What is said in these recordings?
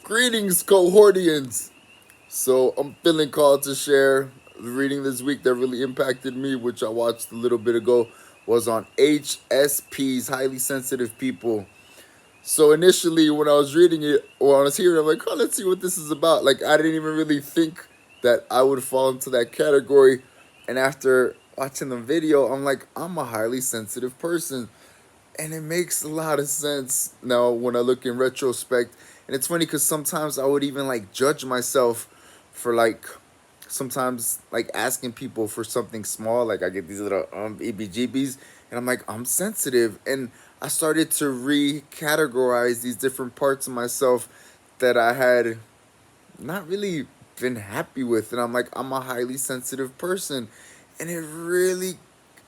Greetings, cohortians. So I'm feeling called to share the reading this week that really impacted me, which I watched a little bit ago, was on HSPs, highly sensitive people. So initially, when I was reading it or when I was hearing it, I'm like, oh, let's see what this is about. Like, I didn't even really think that I would fall into that category. And after watching the video, I'm like, I'm a highly sensitive person. And it makes a lot of sense now when I look in retrospect. And it's funny because sometimes I would even like judge myself for like sometimes like asking people for something small. Like I get these little EBGBs and I'm like, I'm sensitive. And I started to recategorize these different parts of myself that I had not really been happy with. And I'm like, I'm a highly sensitive person. And it really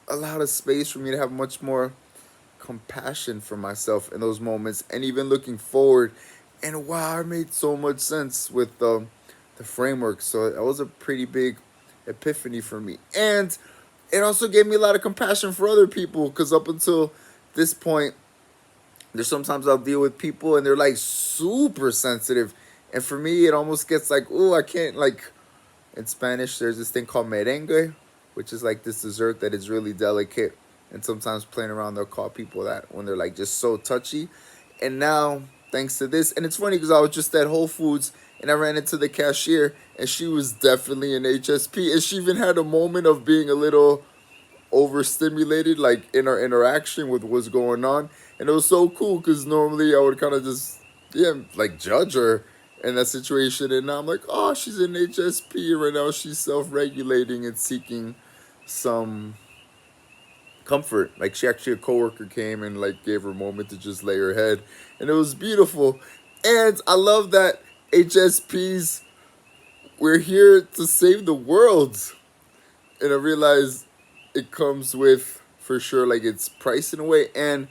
allowed a space for me to have much more compassion for myself in those moments and even looking forward. And wow, it made so much sense with the framework. So that was a pretty big epiphany for me. And it also gave me a lot of compassion for other people because up until this point, there's sometimes I'll deal with people and they're like super sensitive. And for me, it almost gets like, oh, I can't like in Spanish, there's this thing called merengue, which is like this dessert that is really delicate. And sometimes playing around, they'll call people that when they're like just so touchy. And now, thanks to this, and it's funny because I was just at Whole Foods and I ran into the cashier, and she was definitely an HSP. And she even had a moment of being a little overstimulated, like in our interaction with what's going on. And it was so cool because normally I would kind of just, yeah, like judge her in that situation. And now I'm like, oh, she's an HSP. Right now she's self regulating and seeking some comfort. Like she actually, a coworker came and like gave her a moment to just lay her head. And it was beautiful. And I love that HSPs, we're here to save the world. And I realize it comes with for sure like its price in a way, and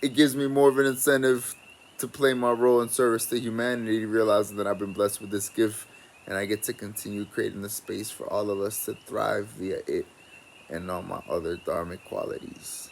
it gives me more of an incentive to play my role in service to humanity, realizing that I've been blessed with this gift and I get to continue creating the space for all of us to thrive via it and all my other dharmic qualities.